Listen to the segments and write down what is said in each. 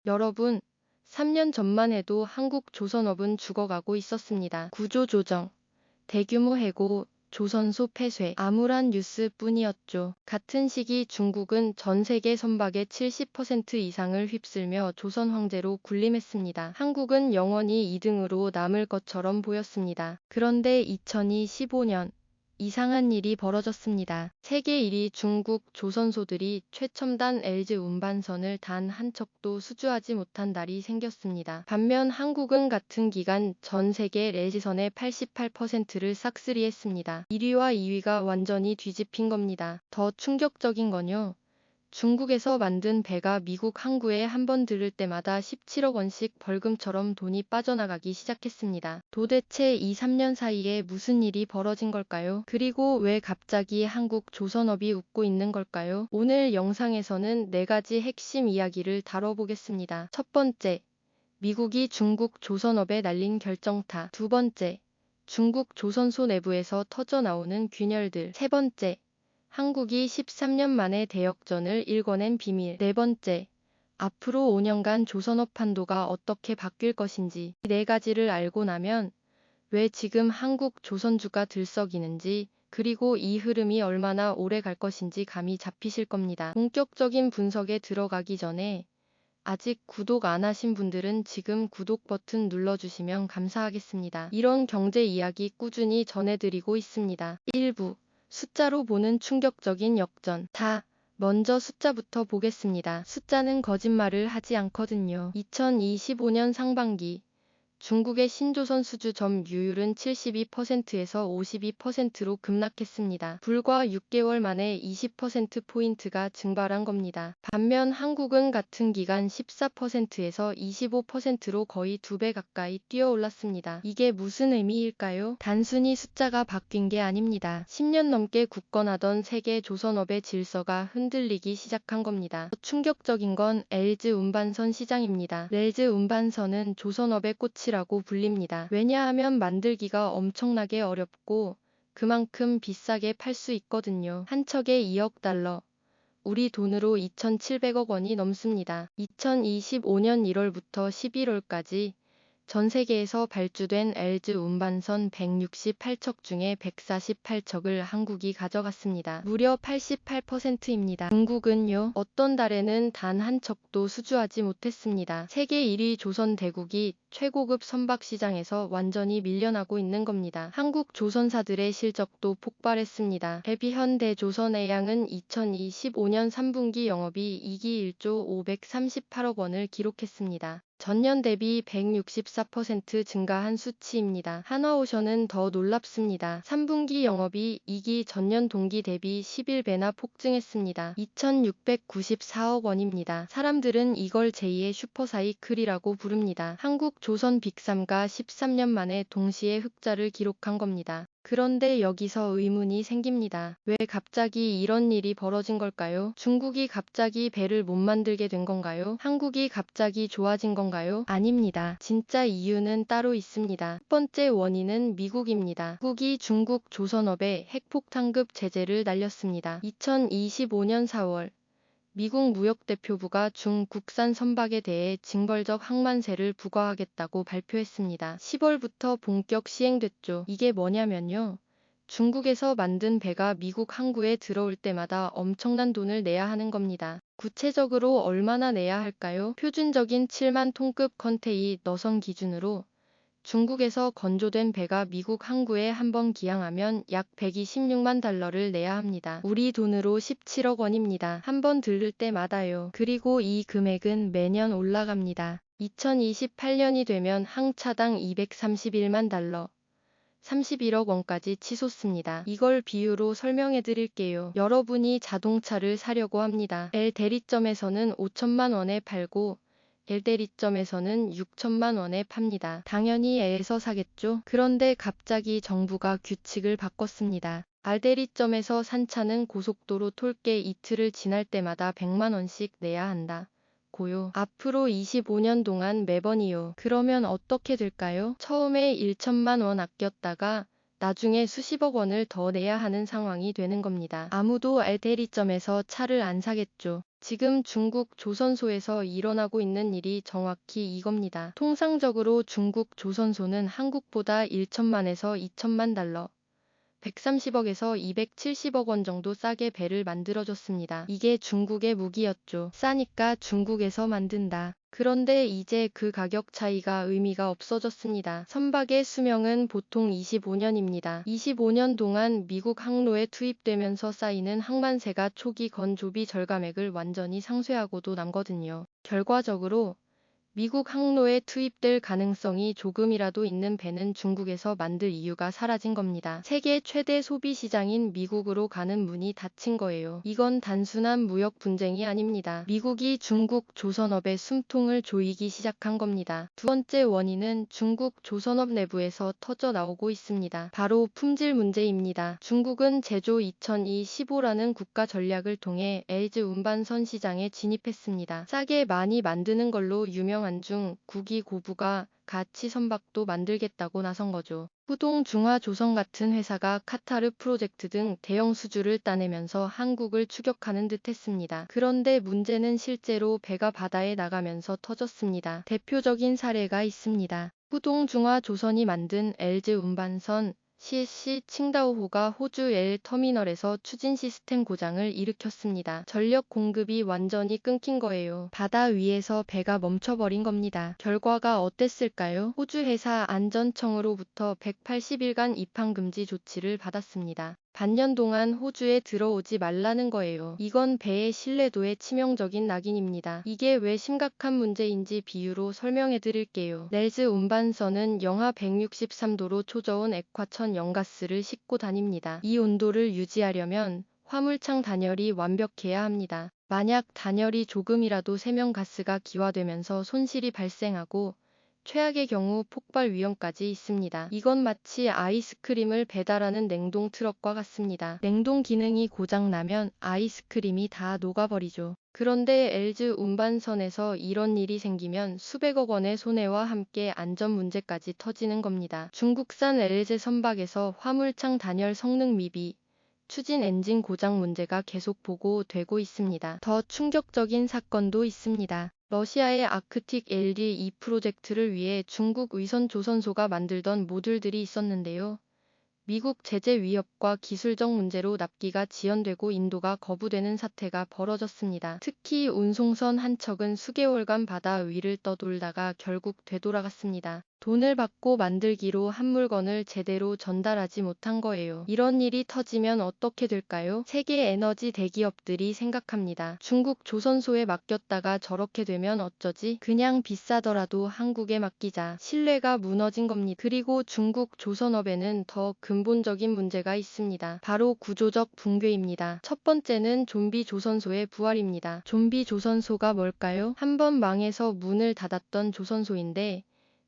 여러분, 3년 전만 해도 한국 조선업은 죽어가고 있었습니다. 구조조정, 대규모 해고, 조선소 폐쇄, 암울한 뉴스뿐이었죠. 같은 시기 중국은 전 세계 선박의 70% 이상을 휩쓸며 조선 황제로 군림했습니다. 한국은 영원히 2등으로 남을 것처럼 보였습니다. 그런데 2025년 이상한 일이 벌어졌습니다. 세계 1위 중국 조선소들이 최첨단 LG 운반선을 단 한 척도 수주하지 못한 날이 생겼습니다. 반면 한국은 같은 기간 전 세계 LG선의 88%를 싹쓸이했습니다. 1위와 2위가 완전히 뒤집힌 겁니다. 더 충격적인 건요, 중국에서 만든 배가 미국 항구에 한 번 들을 때마다 17억 원씩 벌금처럼 돈이 빠져나가기 시작했습니다. 도대체 2, 3년 사이에 무슨 일이 벌어진 걸까요? 그리고 왜 갑자기 한국 조선업이 웃고 있는 걸까요? 오늘 영상에서는 4가지 핵심 이야기를 다뤄보겠습니다. 첫 번째, 미국이 중국 조선업에 날린 결정타. 두 번째, 중국 조선소 내부에서 터져나오는 균열들. 세 번째, 한국이 13년 만에 대역전을 일궈낸 비밀. 네 번째, 앞으로 5년간 조선업 판도가 어떻게 바뀔 것인지. 이 4가지를 알고 나면 왜 지금 한국 조선주가 들썩이는지, 그리고 이 흐름이 얼마나 오래 갈 것인지 감이 잡히실 겁니다. 본격적인 분석에 들어가기 전에 아직 구독 안 하신 분들은 지금 구독 버튼 눌러주시면 감사하겠습니다. 이런 경제 이야기 꾸준히 전해드리고 있습니다. 1부 숫자로 보는 충격적인 역전. 먼저 숫자부터 보겠습니다. 숫자는 거짓말을 하지 않거든요. 2025년 상반기 중국의 신조선 수주 점유율은 72%에서 52%로 급락했습니다. 불과 6개월 만에 20%포인트가 증발한 겁니다. 반면 한국은 같은 기간 14%에서 25%로 거의 2배 가까이 뛰어올랐습니다. 이게 무슨 의미일까요? 단순히 숫자가 바뀐 게 아닙니다. 10년 넘게 굳건하던 세계 조선업의 질서가 흔들리기 시작한 겁니다. 충격적인 건 LG 운반선 시장입니다. LG 운반선은 조선업의 꽃이라고 불립니다. 왜냐하면 만들기가 엄청나게 어렵고 그만큼 비싸게 팔 수 있거든요. 한 척에 2억 달러, 우리 돈으로 2,700억 원이 넘습니다. 2025년 1월부터 11월까지 전 세계에서 발주된 LG 운반선 168척 중에 148척을 한국이 가져갔습니다. 무려 88%입니다. 중국은요, 어떤 달에는 단 한 척도 수주하지 못했습니다. 세계 1위 조선대국이 최고급 선박 시장에서 완전히 밀려나고 있는 겁니다. 한국 조선사들의 실적도 폭발했습니다. 대비현대조선해양은 2025년 3분기 영업이익이 1조 538억 원을 기록했습니다. 전년 대비 164% 증가한 수치입니다. 한화오션은 더 놀랍습니다. 3분기 영업이익이 전년 동기 대비 11배나 폭증했습니다. 2,694억 원입니다. 사람들은 이걸 제2의 슈퍼사이클이라고 부릅니다. 한국 조선 빅3가 13년 만에 동시에 흑자를 기록한 겁니다. 그런데 여기서 의문이 생깁니다. 왜 갑자기 이런 일이 벌어진 걸까요? 중국이 갑자기 배를 못 만들게 된 건가요? 한국이 갑자기 좋아진 건가요? 아닙니다. 진짜 이유는 따로 있습니다. 첫 번째 원인은 미국입니다. 미국이 중국 조선업에 핵폭탄급 제재를 날렸습니다. 2025년 4월 미국 무역대표부가 중국산 선박에 대해 징벌적 항만세를 부과하겠다고 발표했습니다. 10월부터 본격 시행됐죠. 이게 뭐냐면요, 중국에서 만든 배가 미국 항구에 들어올 때마다 엄청난 돈을 내야 하는 겁니다. 구체적으로 얼마나 내야 할까요? 표준적인 7만 톤급 컨테이너선 기준으로 중국에서 건조된 배가 미국 항구에 한 번 기항하면 약 126만 달러를 내야 합니다. 우리 돈으로 17억 원입니다. 한 번 들를 때마다요. 그리고 이 금액은 매년 올라갑니다. 2028년이 되면 항차당 231만 달러, 31억 원까지 치솟습니다. 이걸 비유로 설명해 드릴게요. 여러분이 자동차를 사려고 합니다. L 대리점에서는 5천만 원에 팔고 L 대리점에서는 6천만 원에 팝니다. 당연히 L에서 사겠죠? 그런데 갑자기 정부가 규칙을 바꿨습니다. R 대리점에서 산 차는 고속도로 톨게 이틀을 지날 때마다 100만 원씩 내야 한다. 고요. 앞으로 25년 동안 매번이요. 그러면 어떻게 될까요? 처음에 1천만 원 아꼈다가 나중에 수십억 원을 더 내야 하는 상황이 되는 겁니다. 아무도 대리점에서 차를 안 사겠죠. 지금 중국 조선소에서 일어나고 있는 일이 정확히 이겁니다. 통상적으로 중국 조선소는 한국보다 1천만에서 2천만 달러, 130억에서 270억 원 정도 싸게 배를 만들어줬습니다. 이게 중국의 무기였죠. 싸니까 중국에서 만든다. 그런데 이제 그 가격 차이가 의미가 없어졌습니다. 선박의 수명은 보통 25년입니다. 25년 동안 미국 항로에 투입되면서 쌓이는 항만세가 초기 건조비 절감액을 완전히 상쇄하고도 남거든요. 결과적으로 미국 항로에 투입될 가능성이 조금이라도 있는 배는 중국에서 만들 이유가 사라진 겁니다. 세계 최대 소비 시장인 미국으로 가는 문이 닫힌 거예요. 이건 단순한 무역 분쟁이 아닙니다. 미국이 중국 조선업의 숨통을 조이기 시작한 겁니다. 두 번째 원인은 중국 조선업 내부에서 터져 나오고 있습니다. 바로 품질 문제입니다. 중국은 제조 2025라는 국가 전략을 통해 LG 운반선 시장에 진입했습니다. 싸게 많이 만드는 걸로 유명한 중 국위 고부가 가치 선박도 만들겠다고 나선 거죠. 후동 중화조선 같은 회사가 카타르 프로젝트 등 대형 수주를 따내면서 한국을 추격하는 듯 했습니다. 그런데 문제는 실제로 배가 바다에 나가면서 터졌습니다. 대표적인 사례가 있습니다. 후동 중화조선이 만든 LG 운반선 CSC 칭다오호가 호주 L 터미널에서 추진 시스템 고장을 일으켰습니다. 전력 공급이 완전히 끊긴 거예요. 바다 위에서 배가 멈춰버린 겁니다. 결과가 어땠을까요? 호주 해사 안전청으로부터 180일간 입항 금지 조치를 받았습니다. 반년 동안 호주에 들어오지 말라는 거예요. 이건 배의 신뢰도에 치명적인 낙인입니다. 이게 왜 심각한 문제인지 비유로 설명해 드릴게요. 렐즈 운반선은 영하 163도로 초저온 액화천 연가스를 싣고 다닙니다. 이 온도를 유지하려면 화물창 단열이 완벽해야 합니다. 만약 단열이 조금이라도 세면가스가 기화되면서 손실이 발생하고 최악의 경우 폭발 위험까지 있습니다. 이건 마치 아이스크림을 배달하는 냉동 트럭과 같습니다. 냉동 기능이 고장나면 아이스크림이 다 녹아버리죠. 그런데 LG 운반선에서 이런 일이 생기면 수백억 원의 손해와 함께 안전 문제까지 터지는 겁니다. 중국산 LG 선박에서 화물창 단열 성능 미비, 추진 엔진 고장 문제가 계속 보고되고 있습니다. 더 충격적인 사건도 있습니다. 러시아의 아크틱 LD2 프로젝트를 위해 중국 위선 조선소가 만들던 모듈들이 있었는데요. 미국 제재 위협과 기술적 문제로 납기가 지연되고 인도가 거부되는 사태가 벌어졌습니다. 특히 운송선 한 척은 수개월간 바다 위를 떠돌다가 결국 되돌아갔습니다. 돈을 받고 만들기로 한 물건을 제대로 전달하지 못한 거예요. 이런 일이 터지면 어떻게 될까요? 세계 에너지 대기업들이 생각합니다. 중국 조선소에 맡겼다가 저렇게 되면 어쩌지? 그냥 비싸더라도 한국에 맡기자. 신뢰가 무너진 겁니다. 그리고 중국 조선업에는 더 근본적인 문제가 있습니다. 바로 구조적 붕괴입니다. 첫 번째는 좀비 조선소의 부활입니다. 좀비 조선소가 뭘까요? 한번 망해서 문을 닫았던 조선소인데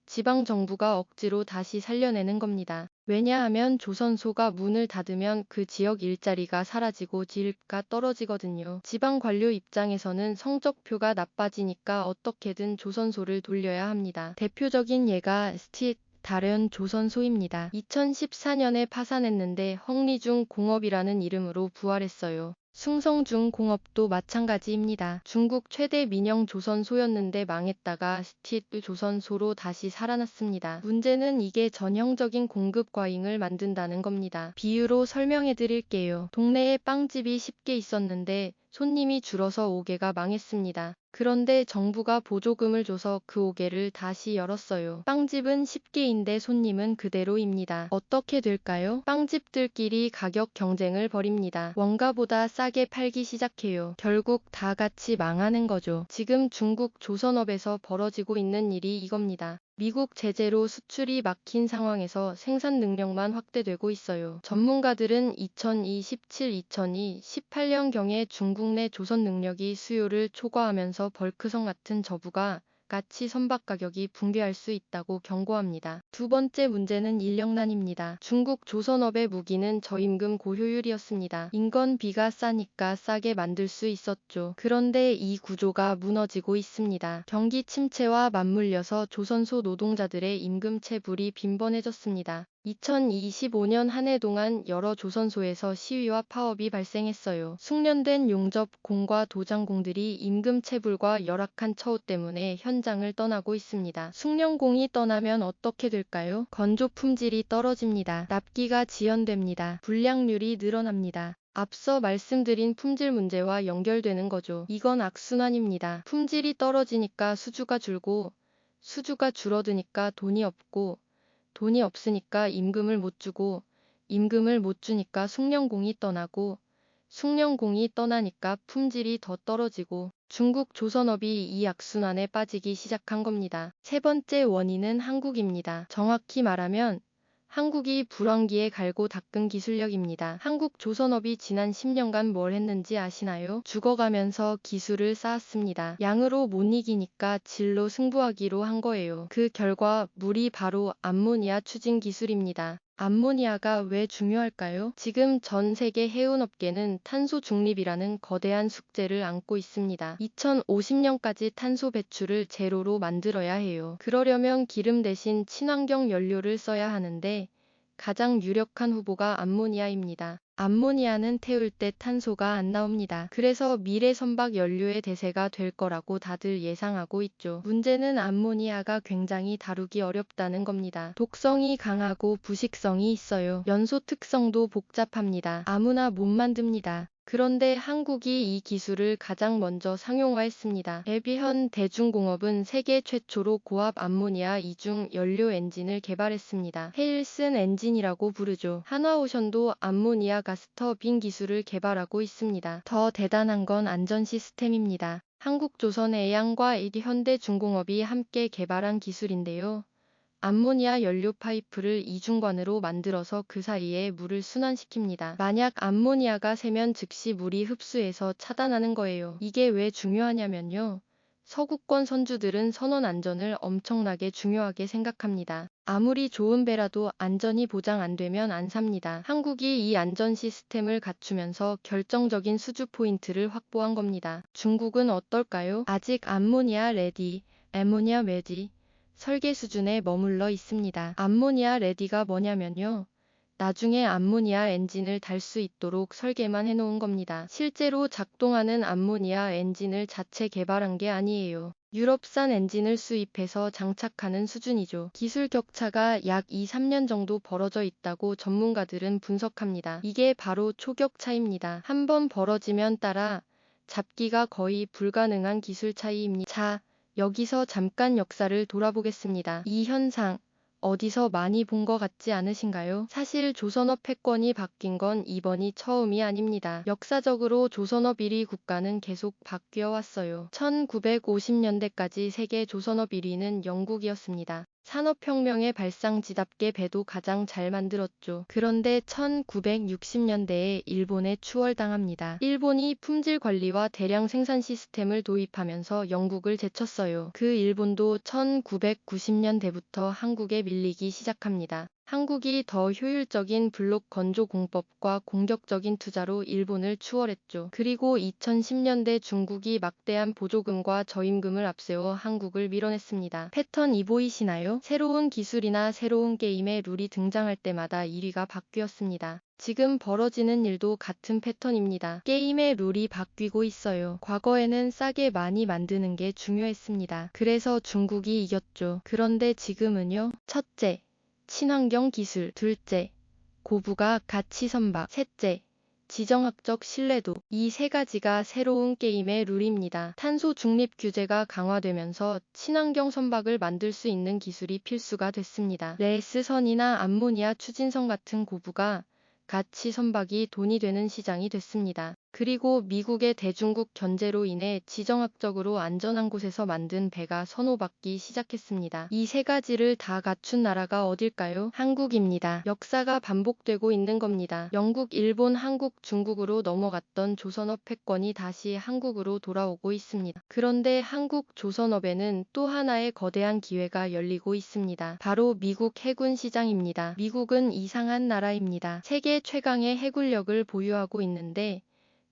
지방정부가 억지로 다시 살려내는 겁니다. 왜냐하면 조선소가 문을 닫으면 그 지역 일자리가 사라지고 질가 떨어지거든요. 지방 관료 입장에서는 성적표가 나빠지니까 어떻게든 조선소를 돌려야 합니다. 대표적인 예가 스틸 다련 조선소입니다. 2014년에 파산했는데 헝리중 공업이라는 이름으로 부활했어요. 숭성중 공업도 마찬가지입니다. 중국 최대 민영 조선소였는데 망했다가 스틸 조선소로 다시 살아났습니다. 문제는 이게 전형적인 공급 과잉을 만든다는 겁니다. 비유로 설명해 드릴게요. 동네에 빵집이 10개 있었는데 손님이 줄어서 5개가 망했습니다. 그런데 정부가 보조금을 줘서 그 5개를 다시 열었어요. 빵집은 10개인데 손님은 그대로입니다. 어떻게 될까요? 빵집들끼리 가격 경쟁을 벌입니다. 원가보다 싸게 팔기 시작해요. 결국 다 같이 망하는 거죠. 지금 중국 조선업에서 벌어지고 있는 일이 이겁니다. 미국 제재로 수출이 막힌 상황에서 생산 능력만 확대되고 있어요. 전문가들은 2027-2028년경에 중국 내 조선 능력이 수요를 초과하면서 벌크성 같은 저부가 가치 선박 가격이 붕괴할 수 있다고 경고합니다. 두 번째 문제는 인력난입니다. 중국 조선업의 무기는 저임금 고효율이었습니다. 인건비가 싸니까 싸게 만들 수 있었죠. 그런데 이 구조가 무너지고 있습니다. 경기 침체와 맞물려서 조선소 노동자들의 임금 체불이 빈번해졌습니다. 2025년 한 해 동안 여러 조선소에서 시위와 파업이 발생했어요. 숙련된 용접, 공과 도장공들이 임금 체불과 열악한 처우 때문에 현장을 떠나고 있습니다. 숙련공이 떠나면 어떻게 될까요? 건조 품질이 떨어집니다. 납기가 지연됩니다. 불량률이 늘어납니다. 앞서 말씀드린 품질 문제와 연결되는 거죠. 이건 악순환입니다. 품질이 떨어지니까 수주가 줄고, 수주가 줄어드니까 돈이 없고, 돈이 없으니까 임금을 못 주고, 임금을 못 주니까 숙련공이 떠나고, 숙련공이 떠나니까 품질이 더 떨어지고, 중국 조선업이 이 악순환에 빠지기 시작한 겁니다. 세 번째 원인은 한국입니다. 정확히 말하면 한국이 불황기에 갈고 닦은 기술력입니다. 한국 조선업이 지난 10년간 뭘 했는지 아시나요? 죽어가면서 기술을 쌓았습니다. 양으로 못 이기니까 질로 승부하기로 한 거예요. 그 결과 물이 바로 암모니아 추진 기술입니다. 암모니아가 왜 중요할까요? 지금 전 세계 해운업계는 탄소 중립이라는 거대한 숙제를 안고 있습니다. 2050년까지 탄소 배출을 제로로 만들어야 해요. 그러려면 기름 대신 친환경 연료를 써야 하는데 가장 유력한 후보가 암모니아입니다. 암모니아는 태울 때 탄소가 안 나옵니다. 그래서 미래 선박 연료의 대세가 될 거라고 다들 예상하고 있죠. 문제는 암모니아가 굉장히 다루기 어렵다는 겁니다. 독성이 강하고 부식성이 있어요. 연소 특성도 복잡합니다. 아무나 못 만듭니다. 그런데 한국이 이 기술을 가장 먼저 상용화했습니다. 에비현 대중공업은 세계 최초로 고압 암모니아 이중 연료 엔진을 개발했습니다. 헤일슨 엔진이라고 부르죠. 한화오션도 암모니아 가스터빈 기술을 개발하고 있습니다. 더 대단한 건 안전 시스템입니다. 한국조선해양과 현대중공업이 함께 개발한 기술인데요. 암모니아 연료 파이프를 이중관으로 만들어서 그 사이에 물을 순환시킵니다. 만약 암모니아가 새면 즉시 물이 흡수해서 차단하는 거예요. 이게 왜 중요하냐면요. 서구권 선주들은 선원 안전을 엄청나게 중요하게 생각합니다. 아무리 좋은 배라도 안전이 보장 안 되면 안 삽니다. 한국이 이 안전 시스템을 갖추면서 결정적인 수주 포인트를 확보한 겁니다. 중국은 어떨까요? 아직 암모니아 레디, 애모니아 레디 설계 수준에 머물러 있습니다. 암모니아 레디가 뭐냐면요. 나중에 암모니아 엔진을 달 수 있도록 설계만 해놓은 겁니다. 실제로 작동하는 암모니아 엔진을 자체 개발한 게 아니에요. 유럽산 엔진을 수입해서 장착하는 수준이죠. 기술 격차가 약 2, 3년 정도 벌어져 있다고 전문가들은 분석합니다. 이게 바로 초격 차이입니다. 한번 벌어지면 따라 잡기가 거의 불가능한 기술 차이입니다. 자, 여기서 잠깐 역사를 돌아보겠습니다. 이 현상 어디서 많이 본 것 같지 않으신가요? 사실 조선업 패권이 바뀐 건 이번이 처음이 아닙니다. 역사적으로 조선업 1위 국가는 계속 바뀌어 왔어요. 1950년대까지 세계 조선업 1위는 영국이었습니다. 산업혁명의 발상지답게 배도 가장 잘 만들었죠. 그런데 1960년대에 일본에 추월당합니다. 일본이 품질 관리와 대량 생산 시스템을 도입하면서 영국을 제쳤어요. 그 일본도 1990년대부터 한국에 밀리기 시작합니다. 한국이 더 효율적인 블록 건조 공법과 공격적인 투자로 일본을 추월했죠. 그리고 2010년대 중국이 막대한 보조금과 저임금을 앞세워 한국을 밀어냈습니다. 패턴이 보이시나요? 새로운 기술이나 새로운 게임의 룰이 등장할 때마다 1위가 바뀌었습니다. 지금 벌어지는 일도 같은 패턴입니다. 게임의 룰이 바뀌고 있어요. 과거에는 싸게 많이 만드는 게 중요했습니다. 그래서 중국이 이겼죠. 그런데 지금은요. 첫째, 친환경 기술. 둘째, 고부가 가치 선박. 셋째, 지정학적 신뢰도. 이 세 가지가 새로운 게임의 룰입니다. 탄소 중립 규제가 강화되면서 친환경 선박을 만들 수 있는 기술이 필수가 됐습니다. 레스선이나 암모니아 추진선 같은 고부가 가치 선박이 돈이 되는 시장이 됐습니다. 그리고 미국의 대중국 견제로 인해 지정학적으로 안전한 곳에서 만든 배가 선호받기 시작했습니다. 이 세 가지를 다 갖춘 나라가 어딜까요? 한국입니다. 역사가 반복되고 있는 겁니다. 영국, 일본, 한국, 중국으로 넘어갔던 조선업 패권이 다시 한국으로 돌아오고 있습니다. 그런데 한국 조선업에는 또 하나의 거대한 기회가 열리고 있습니다. 바로 미국 해군 시장입니다. 미국은 이상한 나라입니다. 세계 최강의 해군력을 보유하고 있는데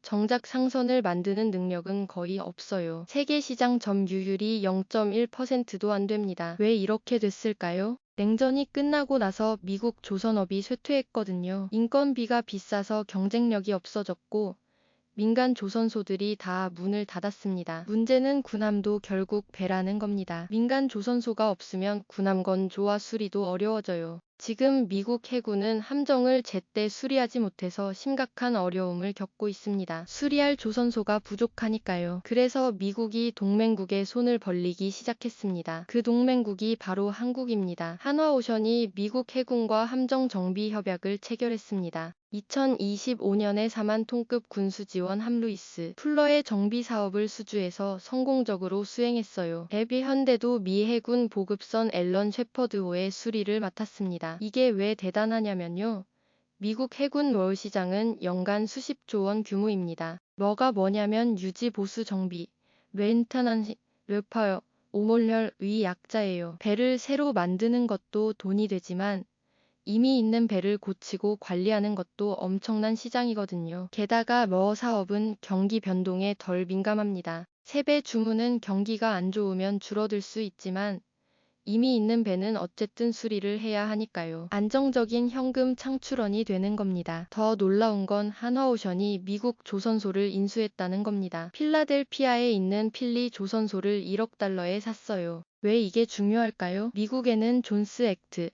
정작 상선을 만드는 능력은 거의 없어요. 세계 시장 점유율이 0.1%도 안 됩니다. 왜 이렇게 됐을까요? 냉전이 끝나고 나서 미국 조선업이 쇠퇴했거든요. 인건비가 비싸서 경쟁력이 없어졌고 민간 조선소들이 다 문을 닫았습니다. 문제는 군함도 결국 배라는 겁니다. 민간 조선소가 없으면 군함 건조와 수리도 어려워져요. 지금 미국 해군은 함정을 제때 수리하지 못해서 심각한 어려움을 겪고 있습니다. 수리할 조선소가 부족하니까요. 그래서 미국이 동맹국에 손을 벌리기 시작했습니다. 그 동맹국이 바로 한국입니다. 한화오션이 미국 해군과 함정 정비 협약을 체결했습니다. 2025년에 4만 톤급 군수지원 함루이스 풀러의 정비 사업을 수주해서 성공적으로 수행했어요. 대비 현대도 미 해군 보급선 앨런 셰퍼드호의 수리를 맡았습니다. 이게 왜 대단하냐면요. 미국 해군 월 시장은 연간 수십조 원 규모입니다. 뭐냐면 유지 보수 정비, 메인터넌스, 레파어, 오몰혈의 약자예요. 배를 새로 만드는 것도 돈이 되지만 이미 있는 배를 고치고 관리하는 것도 엄청난 시장이거든요. 게다가 사업은 경기 변동에 덜 민감합니다. 세배 주문은 경기가 안 좋으면 줄어들 수 있지만 이미 있는 배는 어쨌든 수리를 해야 하니까요. 안정적인 현금 창출원이 되는 겁니다. 더 놀라운 건 한화오션이 미국 조선소를 인수했다는 겁니다. 필라델피아에 있는 필리 조선소를 1억 달러에 샀어요. 왜 이게 중요할까요? 미국에는 존스 액트,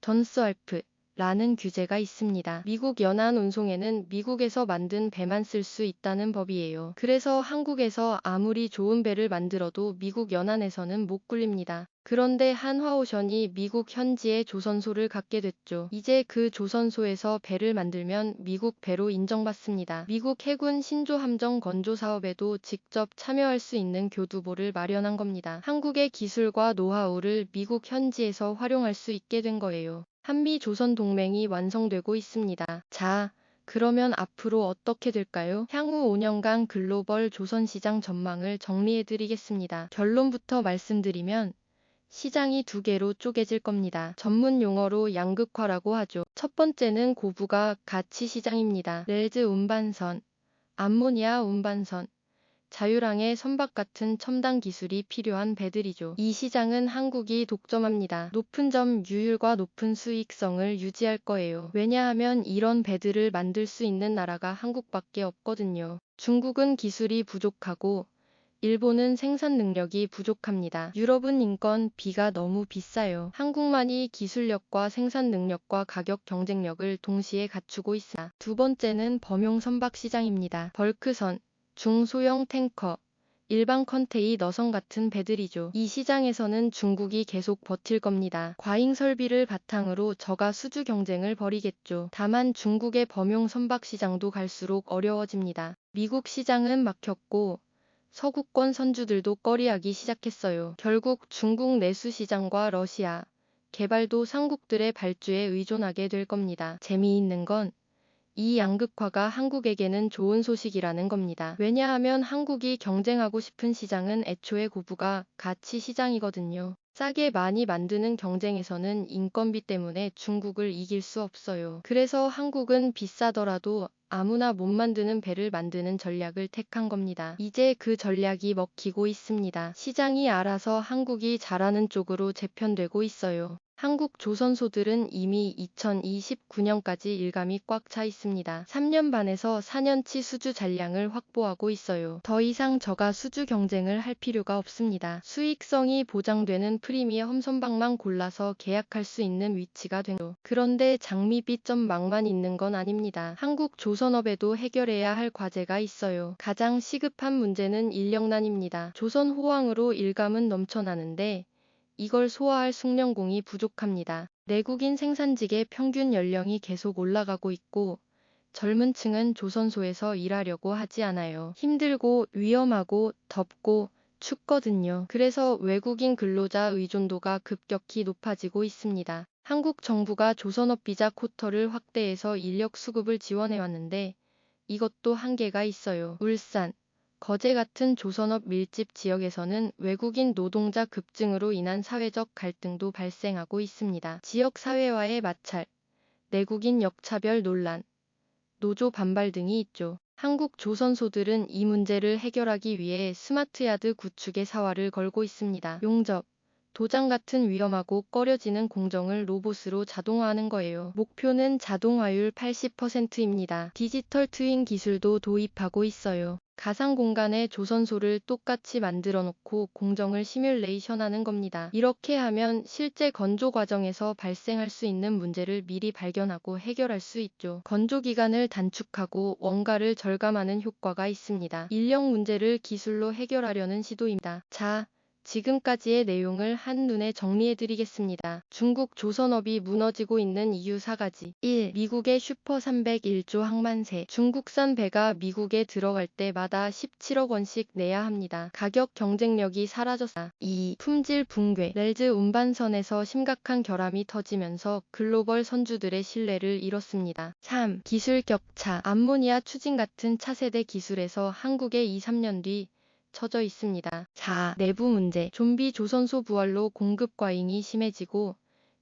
던스얼프 라는 규제가 있습니다. 미국 연안 운송에는 미국에서 만든 배만 쓸 수 있다는 법이에요. 그래서 한국에서 아무리 좋은 배를 만들어도 미국 연안에서는 못 굴립니다. 그런데 한화오션이 미국 현지에 조선소를 갖게 됐죠. 이제 그 조선소에서 배를 만들면 미국 배로 인정받습니다. 미국 해군 신조 함정 건조 사업에도 직접 참여할 수 있는 교두보를 마련한 겁니다. 한국의 기술과 노하우를 미국 현지에서 활용할 수 있게 된 거예요. 한미 조선 동맹이 완성되고 있습니다. 자, 그러면 앞으로 어떻게 될까요? 향후 5년간 글로벌 조선 시장 전망을 정리해드리겠습니다. 결론부터 말씀드리면 시장이 두 개로 쪼개질 겁니다. 전문 용어로 양극화라고 하죠. 첫 번째는 고부가 가치 시장입니다. 렐즈 운반선, 암모니아 운반선, 자유랑의 선박 같은 첨단 기술이 필요한 배들이죠. 이 시장은 한국이 독점합니다. 높은 점유율과 높은 수익성을 유지할 거예요. 왜냐하면 이런 배들을 만들 수 있는 나라가 한국밖에 없거든요. 중국은 기술이 부족하고 일본은 생산 능력이 부족합니다. 유럽은 인건비가 너무 비싸요. 한국만이 기술력과 생산 능력과 가격 경쟁력을 동시에 갖추고 있습니다. 두 번째는 범용 선박 시장입니다. 벌크선, 중소형 탱커, 일반 컨테이너선 같은 배들이죠. 이 시장에서는 중국이 계속 버틸 겁니다. 과잉 설비를 바탕으로 저가 수주 경쟁을 벌이겠죠. 다만 중국의 범용 선박 시장도 갈수록 어려워집니다. 미국 시장은 막혔고 서구권 선주들도 꺼리하기 시작했어요. 결국 중국 내수 시장과 러시아, 개발도 상국들의 발주에 의존하게 될 겁니다. 재미있는 건 이 양극화가 한국에게는 좋은 소식이라는 겁니다. 왜냐하면 한국이 경쟁하고 싶은 시장은 애초에 고부가 가치 시장이거든요. 싸게 많이 만드는 경쟁에서는 인건비 때문에 중국을 이길 수 없어요. 그래서 한국은 비싸더라도 아무나 못 만드는 배를 만드는 전략을 택한 겁니다. 이제 그 전략이 먹히고 있습니다. 시장이 알아서 한국이 잘하는 쪽으로 재편되고 있어요. 한국 조선소들은 이미 2029년까지 일감이 꽉 차 있습니다. 3년 반에서 4년치 수주 잔량을 확보하고 있어요. 더 이상 저가 수주 경쟁을 할 필요가 없습니다. 수익성이 보장되는 프리미엄 선박만 골라서 계약할 수 있는 위치가 된 거. 그런데 장밋빛 전망만 있는 건 아닙니다. 한국 조선업에도 해결해야 할 과제가 있어요. 가장 시급한 문제는 인력난입니다. 조선호황으로 일감은 넘쳐나는데 이걸 소화할 숙련공이 부족합니다. 내국인 생산직의 평균 연령이 계속 올라가고 있고 젊은 층은 조선소에서 일하려고 하지 않아요. 힘들고 위험하고 덥고 춥거든요. 그래서 외국인 근로자 의존도가 급격히 높아지고 있습니다. 한국 정부가 조선업 비자 쿼터를 확대해서 인력 수급을 지원해왔는데 이것도 한계가 있어요. 울산, 거제 같은 조선업 밀집 지역에서는 외국인 노동자 급증으로 인한 사회적 갈등도 발생하고 있습니다. 지역 사회와의 마찰, 내국인 역차별 논란, 노조 반발 등이 있죠. 한국 조선소들은 이 문제를 해결하기 위해 스마트야드 구축에 사활을 걸고 있습니다. 용접, 도장 같은 위험하고 꺼려지는 공정을 로봇으로 자동화하는 거예요. 목표는 자동화율 80%입니다. 디지털 트윈 기술도 도입하고 있어요. 가상 공간에 조선소를 똑같이 만들어 놓고 공정을 시뮬레이션하는 겁니다. 이렇게 하면 실제 건조 과정에서 발생할 수 있는 문제를 미리 발견하고 해결할 수 있죠. 건조 기간을 단축하고 원가를 절감하는 효과가 있습니다. 인력 문제를 기술로 해결하려는 시도입니다. 자, 지금까지의 내용을 한눈에 정리해드리겠습니다. 중국 조선업이 무너지고 있는 이유 4가지. 1. 미국의 슈퍼 301조 항만세. 중국산 배가 미국에 들어갈 때마다 17억 원씩 내야 합니다. 가격 경쟁력이 사라졌다. 2. 품질 붕괴. 렐즈 운반선에서 심각한 결함이 터지면서 글로벌 선주들의 신뢰를 잃었습니다. 3. 기술 격차. 암모니아 추진 같은 차세대 기술에서 한국의 2, 3년 뒤 처져 있습니다. 4. 내부 문제. 좀비 조선소 부활로 공급 과잉이 심해지고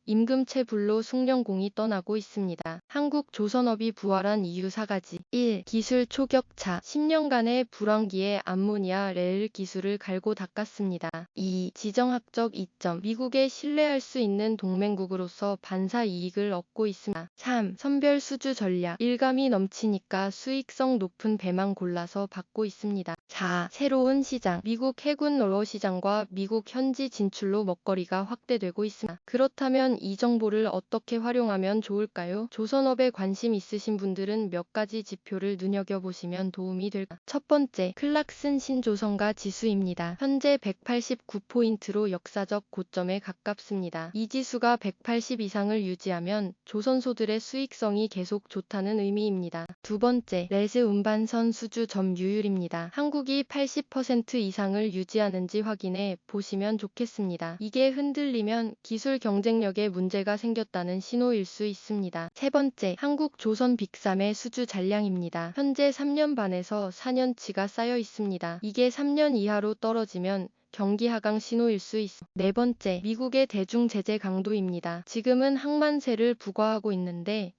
임금체 불로 숙련공이 떠나고 있습니다. 한국 조선업이 부활한 이유 4가지. 1. 기술 초격차. 10년간의 불황기에 암모니아 레일 기술을 갈고 닦았습니다. 2. 지정학적 이점. 미국에 신뢰할 수 있는 동맹국으로서 반사 이익을 얻고 있습니다. 3. 선별 수주 전략. 일감이 넘치니까 수익성 높은 배만 골라서 받고 있습니다. 4. 새로운 시장. 미국 해군 롤러 시장과 미국 현지 진출로 먹거리가 확대되고 있습니다. 그렇다면 이 정보를 어떻게 활용하면 좋을까요? 조선업에 관심 있으신 분들은 몇 가지 지표를 눈여겨보시면 도움이 될까? 첫 번째, 클락슨 신조선가 지수입니다. 현재 189포인트로 역사적 고점에 가깝습니다. 이 지수가 180 이상을 유지하면 조선소들의 수익성이 계속 좋다는 의미입니다. 두 번째, 렐즈 운반선 수주 점유율입니다. 한국이 80% 이상을 유지하는지 확인해 보시면 좋겠습니다. 이게 흔들리면 기술 경쟁력에 문제가 생겼다는 신호일 수 있습니다. 세 번째, 한국 조선 빅3의 수주 잔량입니다. 현재 3년 반에서 4년치가 쌓여 있습니다. 이게 3년 이하로 떨어지면 경기 하강 신호일 수 있어. 네 번째, 미국의 대중 제재 강도입니다. 지금은 항만세를 부과하고 있는데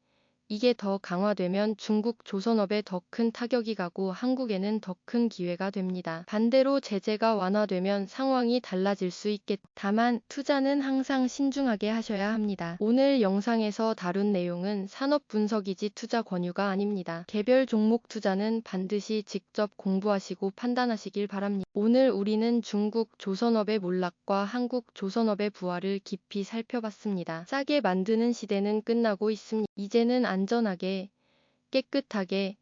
이게 더 강화되면 중국 조선업에 더 큰 타격이 가고 한국에는 더 큰 기회가 됩니다. 반대로 제재가 완화되면 상황이 달라질 수 있겠다. 다만 투자는 항상 신중하게 하셔야 합니다. 오늘 영상에서 다룬 내용은 산업 분석이지 투자 권유가 아닙니다. 개별 종목 투자는 반드시 직접 공부하시고 판단하시길 바랍니다. 오늘 우리는 중국 조선업의 몰락과 한국 조선업의 부활을 깊이 살펴봤습니다. 싸게 만드는 시대는 끝나고 있습니다. 이제는 안전하게, 깨끗하게,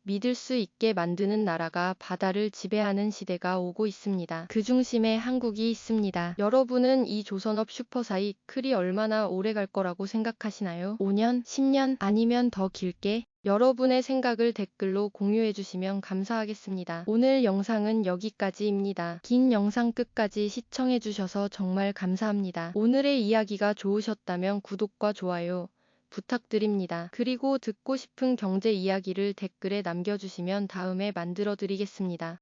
믿을 수 있게 만드는 나라가 바다를 지배하는 시대가 오고 있습니다. 그 중심에 한국이 있습니다. 여러분은 이 조선업 슈퍼사이클이 얼마나 오래 갈 거라고 생각하시나요? 5년, 10년, 아니면 더 길게? 여러분의 생각을 댓글로 공유해 주시면 감사하겠습니다. 오늘 영상은 여기까지입니다. 긴 영상 끝까지 시청해 주셔서 정말 감사합니다. 오늘의 이야기가 좋으셨다면 구독과 좋아요 부탁드립니다. 그리고 듣고 싶은 경제 이야기를 댓글에 남겨주시면 다음에 만들어 드리겠습니다.